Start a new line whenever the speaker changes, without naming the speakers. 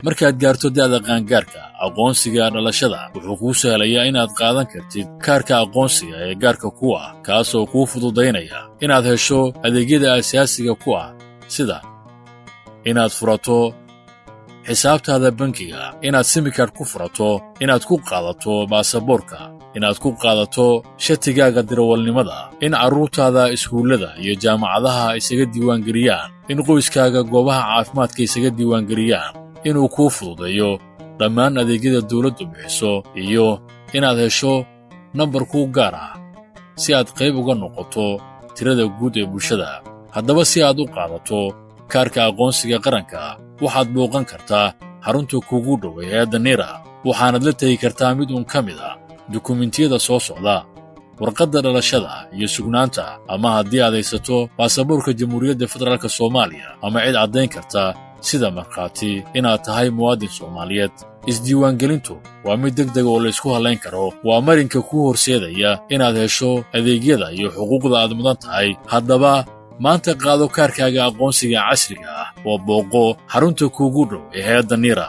markaad gaarto da'da qaangaarka aqoonsiga dhalashada wuxuu kuu sahlayaa inaad qaadan kartid kaarka aqoonsiga ee gaarka ku ah kaasoo kuu fududaynaya inaad hesho adeegyada aasaasiga ku ah sida inaad furato xisaabtaada bankiga, inaad simikaad ku furato, inaad ku qaadato baasaboorka, inaad ku qaadato shatigaaga darawalnimada, in carruurtaada iskuullada iyo jaamacadaha isaga diiwaangeliyaan, in qoyskaaga goobaha caafimaadka isaga diiwaangeliyaan, inuu kuu fududeeyo dhammaan adeegyada dawladdu bixiso iyo inaad hesho nambar kuu gaar ah si aad qayb uga noqoto tirada guud ee bulshada. Haddaba si aad u qaadato kaarka aqoonsiga qaranka waxaad booqan kartaa xarunta kuugu dhow ee hay'adda NIRA waxaanad la tegi kartaa mid ka mid ah dukumentiyada soo socda warqadda dhalashada iyo sugnaanta ama haddii aad haysato baasaboorka Jamhuuriyadda Federaalka Soomaaliya ama cid caddayn karta sida markhaati inaad tahay muwaadin Soomaaliyeed. Isdiiwaangelintu waa mid degdeg oo la isku halayn karo, waa marinka kuu horseedaya inaad hesho adeegyada iyo xuquuqda aad mudan tahay. Haddaba maanta qaado kaarkaaga aqoonsiga casriga ah oo booqo xarunta kuugu dhow ee hay'adda NIRA.